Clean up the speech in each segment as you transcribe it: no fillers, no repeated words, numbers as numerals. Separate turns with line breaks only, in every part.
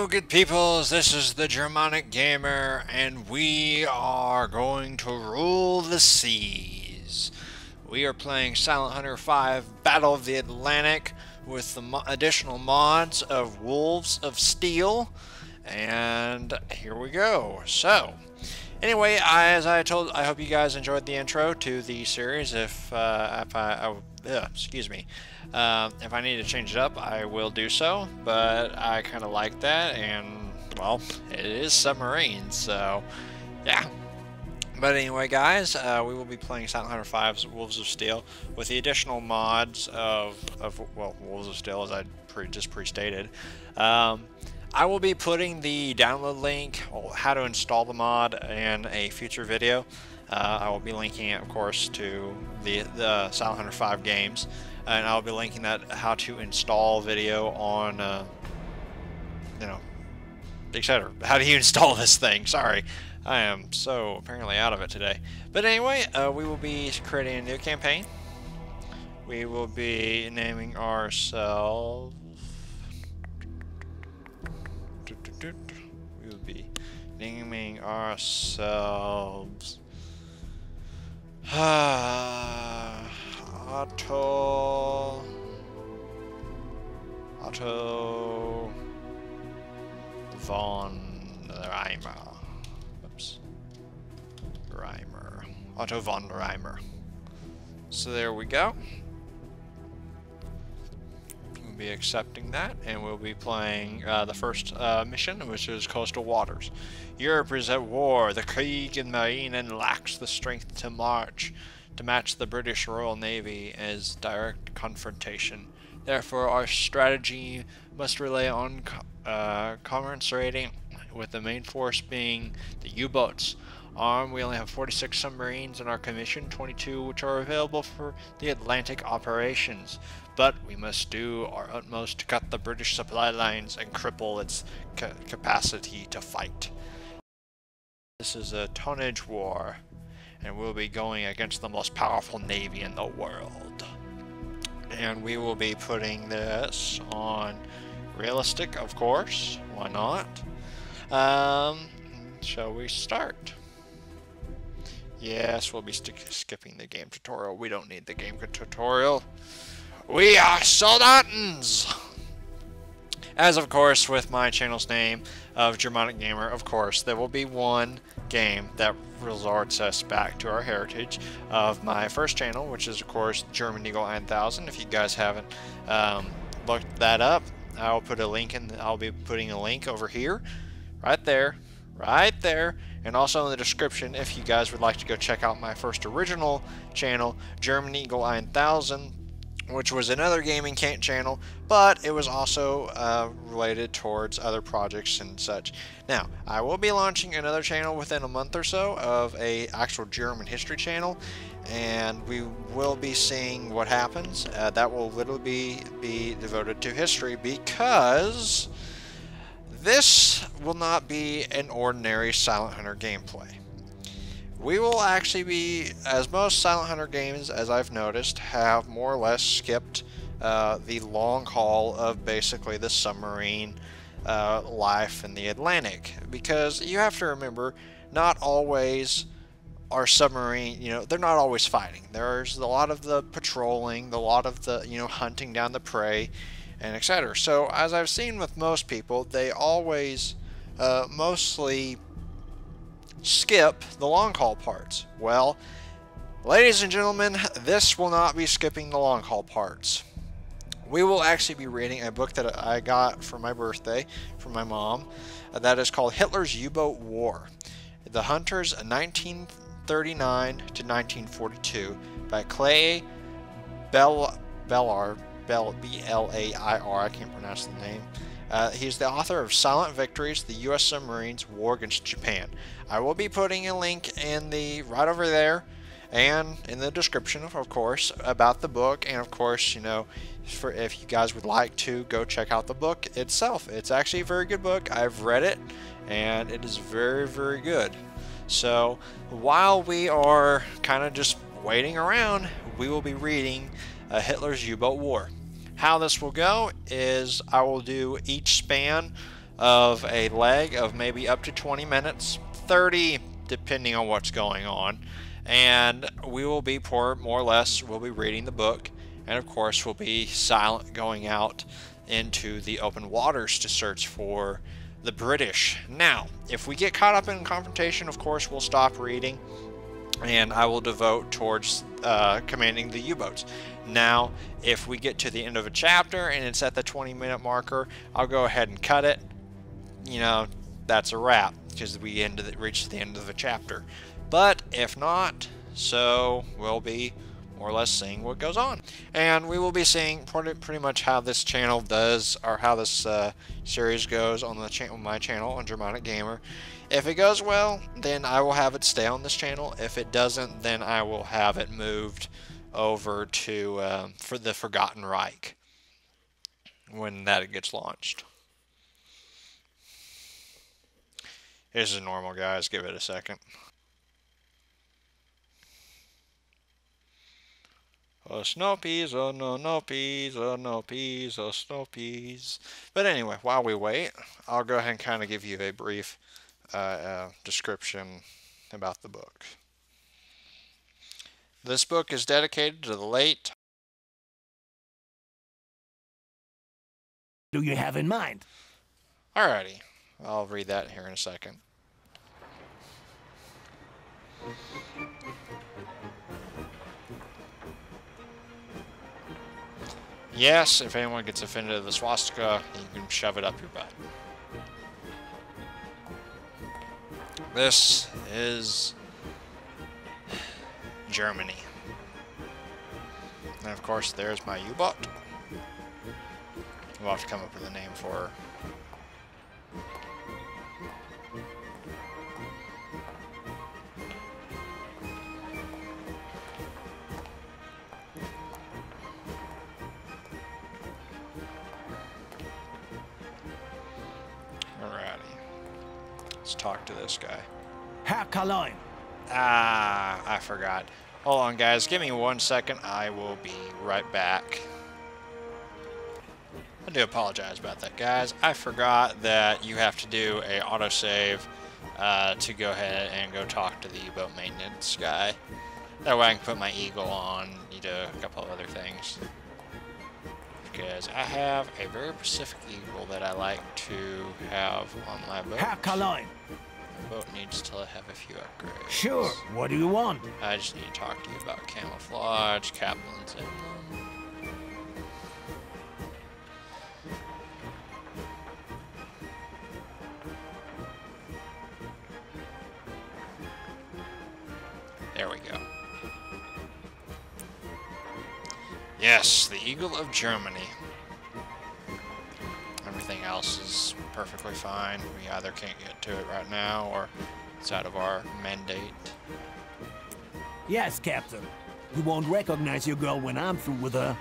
good peoples, this is the Germanic Gamer, and we are going to rule the seas. We are playing Silent Hunter 5 Battle of the Atlantic with the additional mods of Wolves of Steel, and here we go. So, anyway, as I told, I hope you guys enjoyed the intro to the series. If I need to change it up, I will do so, but I kind of like that, and, well, it is submarines, so, yeah. But anyway, guys, we will be playing Silent Hunter 5's Wolves of Steel with the additional mods of Wolves of Steel, as I just pre-stated. I will be putting the download link, how to install the mod, in a future video. I will be linking it, of course, to the Silent Hunter 5 games. And I'll be linking that how to install video on, etc. How do you install this thing? Sorry, I am so apparently out of it today. But anyway, we will be creating a new campaign. We will be naming ourselves. We will be naming ourselves. Otto von Reimer. Oops. Reimer. Otto von Reimer. So there we go. We'll be accepting that, and we'll be playing the first mission, which is Coastal Waters. Europe is at war. The Kriegsmarine lacks the strength to match the British Royal Navy as direct confrontation. Therefore, our strategy must rely on compensating, with the main force being the U-boats. Armed, we only have 46 submarines in our commission, 22 which are available for the Atlantic operations. But we must do our utmost to cut the British supply lines and cripple its capacity to fight. This is a tonnage war, and we'll be going against the most powerful navy in the world. And we will be putting this on realistic, of course. Why not? Shall we start? Yes, we'll be skipping the game tutorial. We don't need the game tutorial. We are soldatans! As of course, with my channel's name of Germanic Gamer, of course, there will be one game that resorts us back to our heritage of my first channel, which is of course Germanic-Texan. If you guys haven't looked that up, I'll put a link in. I'll be putting a link over here, right there, and also in the description if you guys would like to go check out my first original channel, Germanic-Texan, which was another gaming channel, but it was also related towards other projects and such. Now, I will be launching another channel within a month or so of a actual German history channel, and we will be seeing what happens. That will literally be devoted to history, because this will not be an ordinary Silent Hunter gameplay. We will actually be, as most Silent Hunter games, as I've noticed, have more or less skipped the long haul of basically the submarine life in the Atlantic. Because you have to remember, not always are submarine, they're not always fighting. There's a lot of the patrolling, a lot of the, hunting down the prey, and etc. So, as I've seen with most people, they always mostly skip the long haul parts. Well, ladies and gentlemen, this will not be skipping the long haul parts. We will actually be reading a book that I got for my birthday from my mom, that is called Hitler's U-Boat War, The Hunters 1939 to 1942 by Clay Blair, B-L-A-I-R, I can't pronounce the name. He's the author of Silent Victories, the U.S. Submarines' War Against Japan. I will be putting a link in right over there, and in the description, of course, about the book, and of course, if you guys would like to go check out the book itself. It's actually a very good book. I've read it, and it is very, very good. So, while we are kind of just waiting around, we will be reading Hitler's U-Boat War. How this will go is I will do each span of a leg of maybe up to 20 minutes, 30 depending on what's going on. And we will be more or less, we'll be reading the book, and of course we'll be silent going out into the open waters to search for the British. Now, if we get caught up in confrontation, of course we'll stop reading and I will devote towards commanding the U-boats. Now, if we get to the end of a chapter and it's at the 20-minute marker, I'll go ahead and cut it. You know, that's a wrap because we reach the end of the chapter. But if not, so we'll be more or less seeing what goes on. And we will be seeing pretty much how this channel does, or how this series goes on the my channel on Germanic Gamer. If it goes well, then I will have it stay on this channel. If it doesn't, then I will have it moved over to for the Forgotten Reich when that gets launched. This is normal, guys. Give it a second. Oh, snow peas, oh no peas, oh no peas, oh snow peas. But anyway, while we wait, I'll go ahead and kind of give you a brief description about the book. This book is dedicated to the late...
Do you have in mind?
Alrighty, I'll read that here in a second. Yes, if anyone gets offended at the swastika, you can shove it up your butt. This is Germany. And of course, there's my U-boat. We'll have to come up with a name for her. Let's talk to this guy.
Herr Karloin.
Ah, I forgot. Hold on, guys. Give me 1 second. I will be right back. I do apologize about that, guys. I forgot that you have to do a autosave to go ahead and go talk to the U-boat maintenance guy. That way I can put my eagle on, do a couple of other things. Because I have a very specific eagle that I like to have on my boat.
Herr Karloin.
My boat needs to have a few upgrades.
Sure. What do you want?
I just need to talk to you about camouflage, Kaplan's emblem. There we go. Yes, the Eagle of Germany. Everything else is perfectly fine. We either can't get to it right now or it's out of our mandate.
Yes, Captain. You won't recognize your girl when I'm through with her.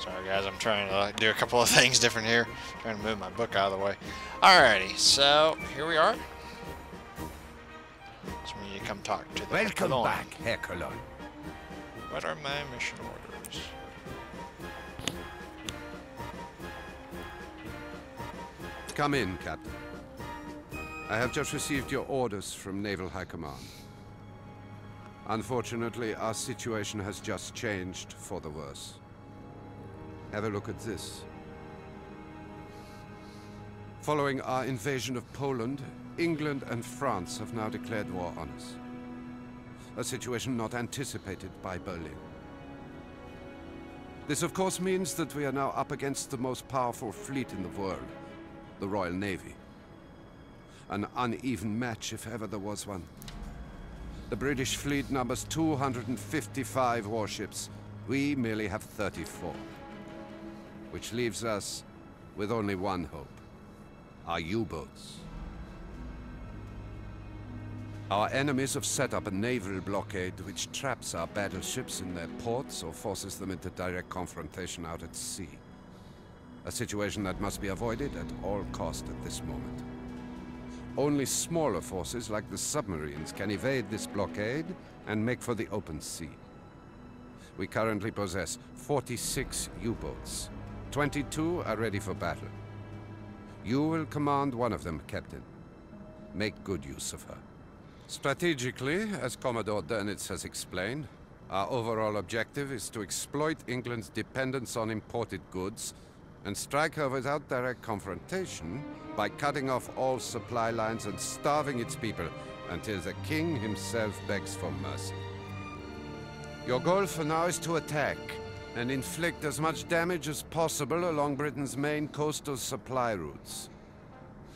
Sorry, guys. I'm trying to do a couple of things different here. Trying to move my book out of the way. Alrighty, so here we are. So we need to come talk to the
Welcome back, Herr Karloin.
What are my mission orders?
Come in, Captain. I have just received your orders from Naval High Command. Unfortunately, our situation has just changed for the worse. Have a look at this. Following our invasion of Poland, England and France have now declared war on us. A situation not anticipated by Berlin. This, of course, means that we are now up against the most powerful fleet in the world, the Royal Navy. An uneven match, if ever there was one. The British fleet numbers 255 warships. We merely have 34. Which leaves us with only one hope. Our U-boats. Our enemies have set up a naval blockade which traps our battleships in their ports or forces them into direct confrontation out at sea. A situation that must be avoided at all cost at this moment. Only smaller forces like the submarines can evade this blockade and make for the open sea. We currently possess 46 U-boats. 22 are ready for battle. You will command one of them, Captain. Make good use of her. Strategically, as Commodore Dönitz has explained, our overall objective is to exploit England's dependence on imported goods and strike her without direct confrontation by cutting off all supply lines and starving its people until the king himself begs for mercy. Your goal for now is to attack and inflict as much damage as possible along Britain's main coastal supply routes.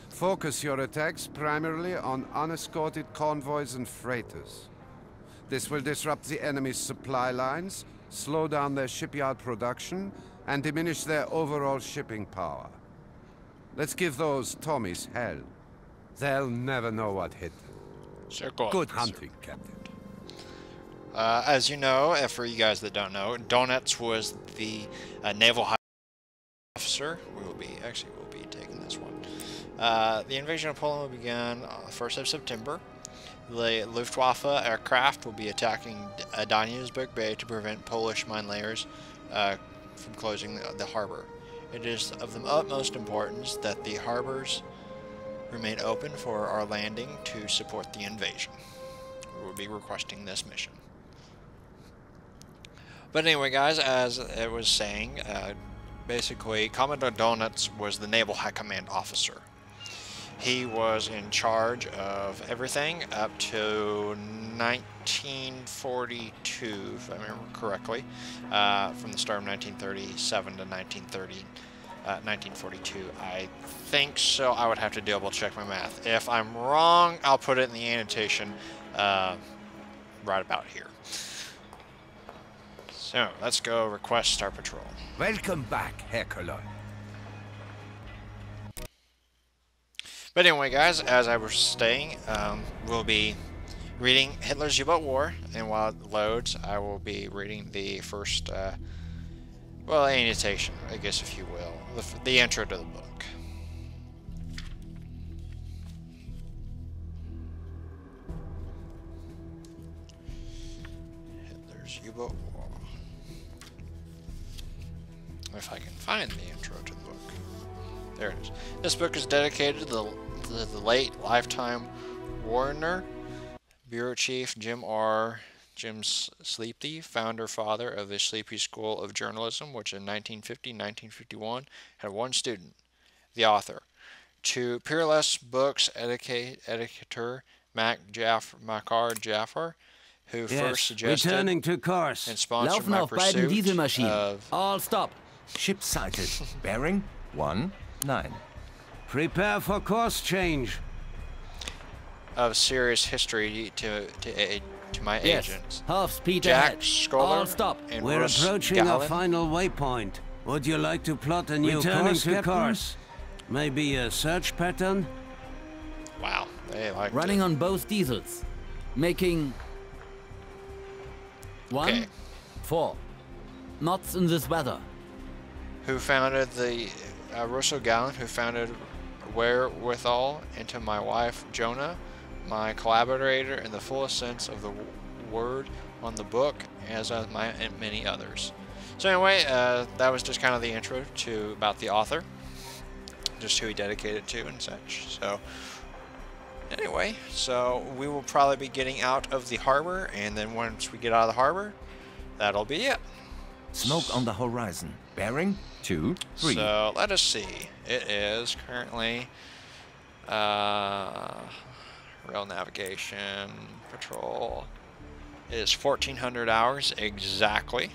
Focus your attacks primarily on unescorted convoys and freighters. This will disrupt the enemy's supply lines, slow down their shipyard production, and diminish their overall shipping power. Let's give those Tommies hell. They'll never know what hit them. Good hunting, Captain.
As you know, for you guys that don't know, Dönitz was the naval high officer. We'll be taking this one. The invasion of Poland will begin on the 1st of September. The Luftwaffe aircraft will be attacking Danzig Bay to prevent Polish mine layers from closing the harbor. It is of the utmost importance that the harbors remain open for our landing to support the invasion. We will be requesting this mission. But anyway, guys, as it was saying, basically, Commodore Dönitz was the Naval High Command officer. He was in charge of everything up to 1942, if I remember correctly, from the start of 1937 to 1942. I think so. I would have to double check my math. If I'm wrong, I'll put it in the annotation right about here. So, let's go request Star Patrol.
Welcome back, Herr Cologne.
But anyway, guys, as I was saying, we'll be reading Hitler's U-Boat War, and while it loads, I will be reading the first, well, annotation, I guess, if you will, the intro to the book. Hitler's U-Boat War. If I can find the intro to the book. There it is. This book is dedicated to the late lifetime Warner Bureau Chief Jim Sleepy, father of the Sleepy School of Journalism, which in 1950-1951 had one student, the author. To Peerless Books editor Makar Jafar, who first suggested
returning to course
and sponsored my pursuit of...
All stop.
Ship sighted. Bearing 19.
Prepare for course change.
Of serious history to my agents.
Half speed
Jack
ahead.
Scholar
All stop.
and
We're
Russ
approaching
Gallen.
our final waypoint. Would you like to plot a new course, Captain? Maybe a search pattern?
Wow, they like
Running on both diesels. Making 1-4 knots in this weather.
Who founded the Russell Gallen, who founded Wherewithal, into my wife Jonah, my collaborator in the fullest sense of the word on the book, as of my and many others. So anyway, that was just kind of the intro to about the author, just who he dedicated to and such. So anyway, so we will probably be getting out of the harbor, and then once we get out of the harbor, that'll be it.
Smoke on the horizon. Bearing 23.
So let us see. It is currently rail navigation patrol. It is 1400 hours exactly.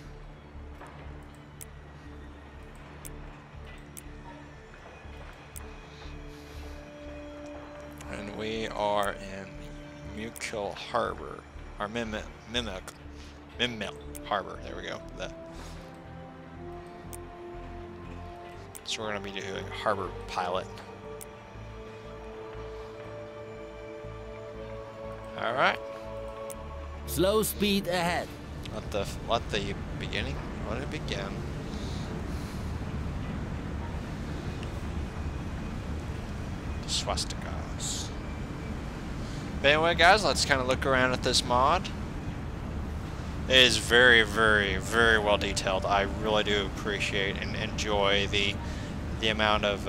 And we are in Mukil Harbor, or Mimik Harbor. There we go. So we're going to be doing harbor pilot. All right.
Slow speed ahead.
Let it begin. The swastikas. But anyway, guys, let's kind of look around at this mod. It is very, very, very well detailed. I really do appreciate and enjoy the amount of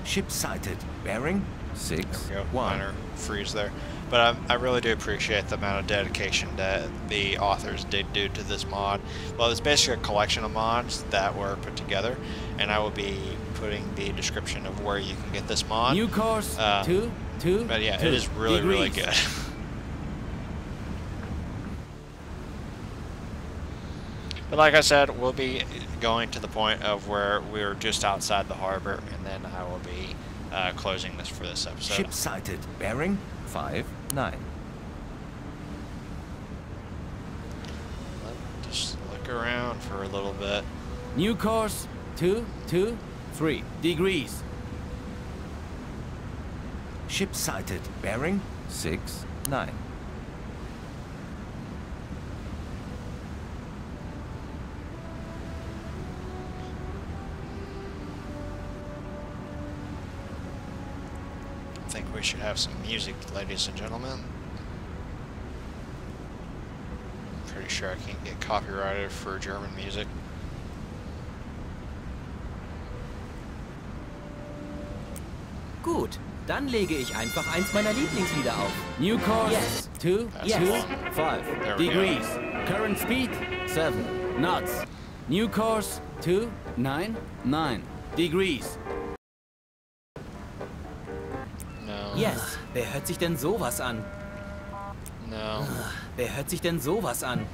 Ship sighted. Bearing 6
There we go.
1.
Minor freeze there. But I really do appreciate the amount of dedication that the authors did do to this mod. Well, it's basically a collection of mods that were put together, and I will be putting the description of where you can get this mod.
New course,
But yeah, it is really, really good. But like I said, we'll be going to the point of where we're just outside the harbor, and then I will be closing this for this episode.
Ship sighted. Bearing 5 9.
Just look around for a little bit.
New course, 223 degrees.
Ship sighted. Bearing 6 9.
I think we should have some music, ladies and gentlemen. Pretty sure I can't get copyrighted for German music.
Gut, dann lege ich einfach eins meiner Lieblingslieder auf.
New course,
Yes.
225
There we go.
degrees. Current speed, 7 knots. New course, 299 degrees.
No.
Yes, wer hört sich denn sowas an?
No.
Wer hört sich denn sowas an?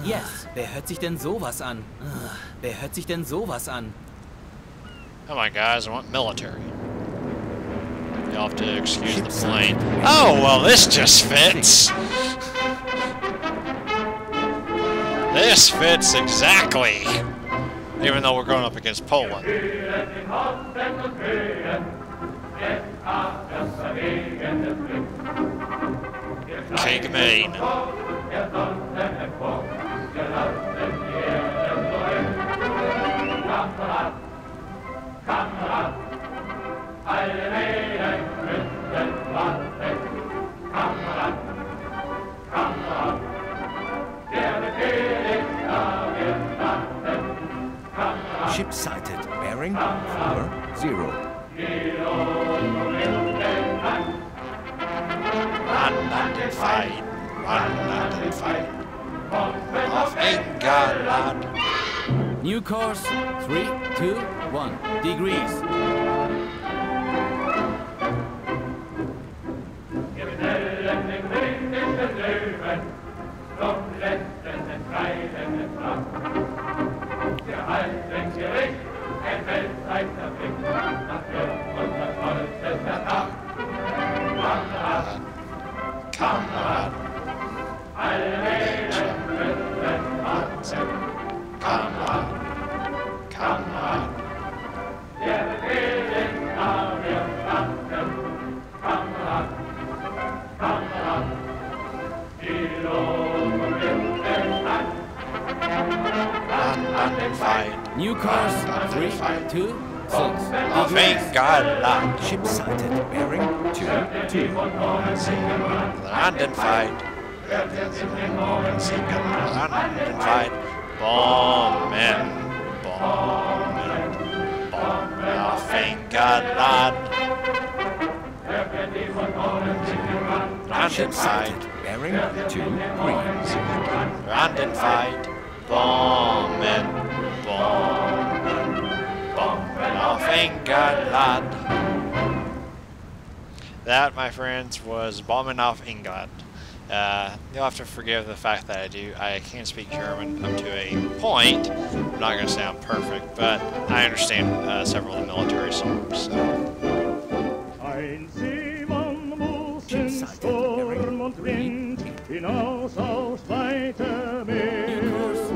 Yes, wer hört sich denn sowas an? Wer hört sich denn sowas an?
Come on, guys, I want military. You'll have to excuse the plane. Oh, well, this just fits. This fits exactly. Even though we're going up against Poland. King Maine.
Ship sighted. Bearing 4 0.
Run and fight. Run and fight. Of England.
New course, 321 degrees.
Come on. Come on. Come on. Run and fight.
New course, 326
Of
degrees.
England.
Ship sighted. Bearing 2 2.
Land and fight. Land and fight. Bombing. Bombing. Bombing off England. Land
Ship
and fight.
sighted. Bearing 2 3.
Land and fight. Bombing. Bombing. Bombing off England. That, my friends, was bombing off England. You'll have to forgive the fact that I can speak German up to a point. I'm not going to sound perfect, but I understand several of the military songs. So.
Ein Seemann muss
Ship
in
sighted.
Sturm
Bearing
und
3
Wind hinaus aufs weite
New
Meer.
course,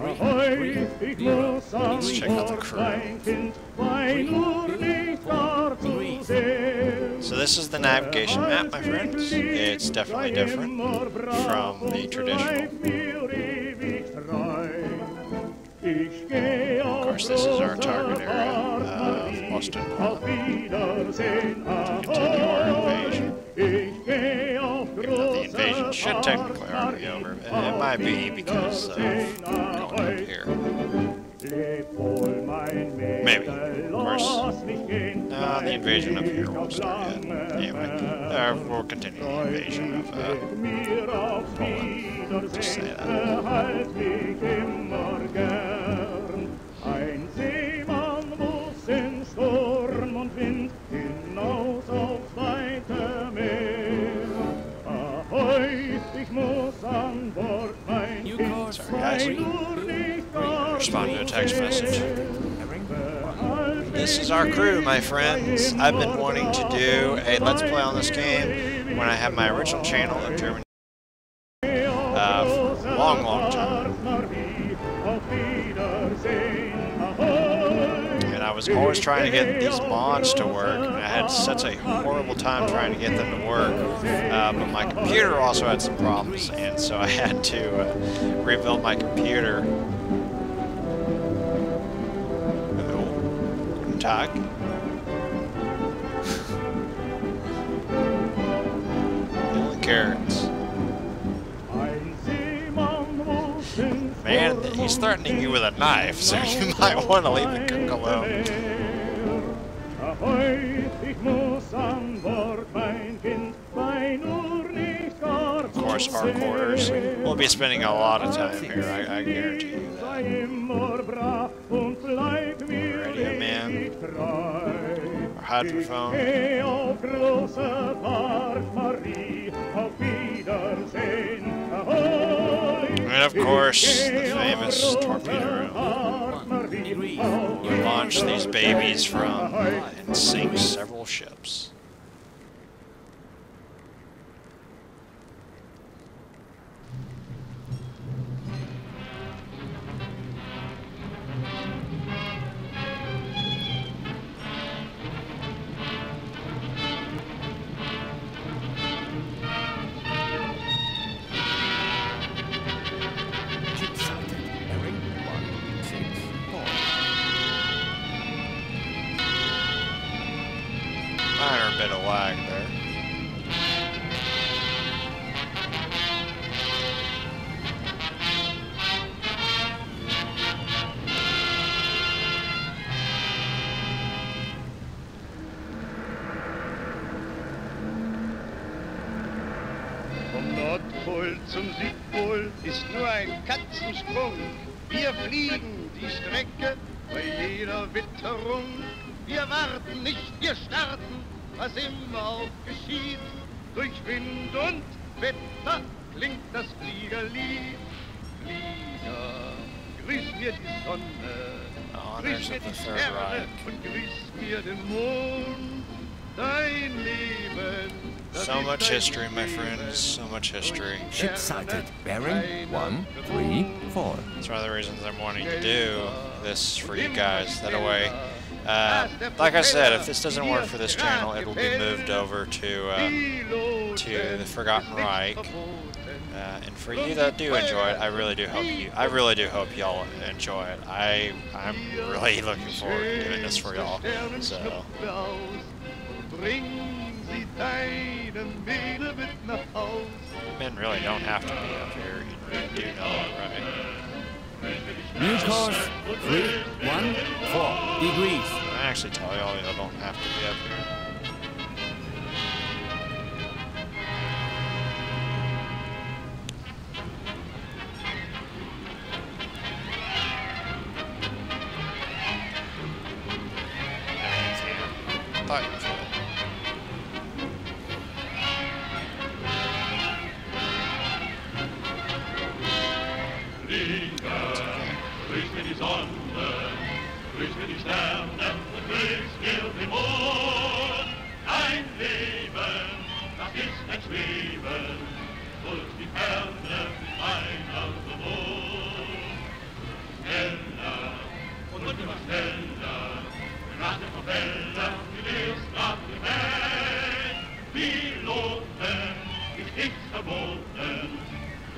Ahoi, ich muss an
Let's check out the
Bord,
crew.
mein Kind, weil nur nicht war zu sehen.
So this is the navigation map, my friends. It's definitely different from the traditional. Of course, this is our target area of Western Poland. Continue our invasion. Even though the invasion should technically already be over. It might be because of going up here. Maybe. Of course. No, the invasion of here won't start yet. Anyway, we'll continue the invasion of Poland. Just say that.
Ein Seemann muss in Sturm und Wind hinaus aufs weite Meer. Ahoi, ich muss an Bord, mein Kind, sei nur nicht gar
Respond to a text message. This is our crew, my friends. I've been wanting to do a Let's Play on this game when I have my original channel of Germany. Long time. And I was always trying to get these mods to work, and I had such a horrible time trying to get them to work. But my computer also had some problems, and so I had to rebuild my computer. Guten Tag. Killing carrots. Man, he's threatening you with a knife, so you might want to leave the cook alone. Of course, our quarters. We'll be spending a lot of time here, I guarantee you that. Radio man. Our hydrophone. And of course, the famous torpedo room. You launch these babies from and sink several ships. Minor bit of lag there.
Vom Nordpol zum Südpol ist nur ein Katzensprung. Wir fliegen die Strecke bei jeder Witterung. Wir warten nicht, wir starten, was immer auch geschieht. Durch Wind und Wetter klingt das Fliegerlied. Flieger, grüß mir die Sonne, grüß mir die Sterne und grüß mir den Mond. Dein Leben.
So much history, my friends. So much history.
Ship sighted. Bearing 134.
That's one of the reasons I'm wanting to do this for you guys. That way. Like I said, if this doesn't work for this channel, it will be moved over to the Forgotten Reich. And for you that do enjoy it, I really do hope y'all enjoy it. I'm really looking forward to doing this for y'all. So. Men really don't have to be up here. You do know that, right?
New course 314 degrees.
I actually tell y'all don't have to be up here. I thought you would.
Grüß mir die Sonne, grüß mir die Sterne und grüß mir den Mond. Ein Leben, das ist ein Schweben, durch die Ferne einer bewohnt. Schneller und immer schneller, nach dem Propeller, wie es nach dem Weg. Piloten ist nichts verboten,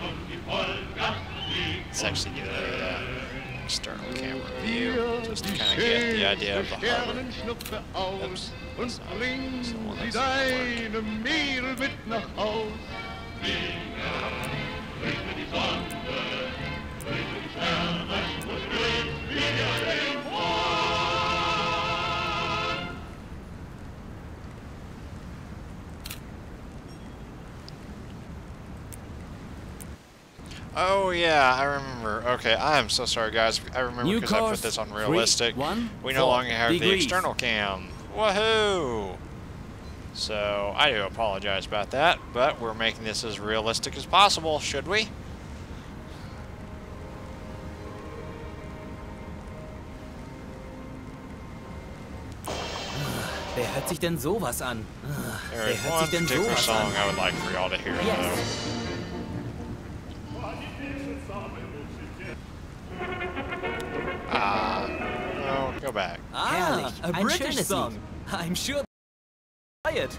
und die Vollgas fliegt.
Let's actually do the external camera view, just to kind of get the idea of the harbor. Oops, that's not the one that's
deinem Mehl mit nach Haus.
Oh yeah, I remember. Okay, I'm so sorry guys. I remember
New
because I put
course,
this on realistic.
3, 1,
We no
4
longer have the
degrees.
external cam. Woohoo! So I do apologize about that, but we're making this as realistic as possible, should we?
Wer hört sich denn sowas an?
There
Wer
is
hört
one
sich denn
particular
sowas
song
an?
I would like for y'all to hear
Yes.
though. No, go back.
Herrlich,
a
ein
British
schönes
song.
Lied. I'm sure it.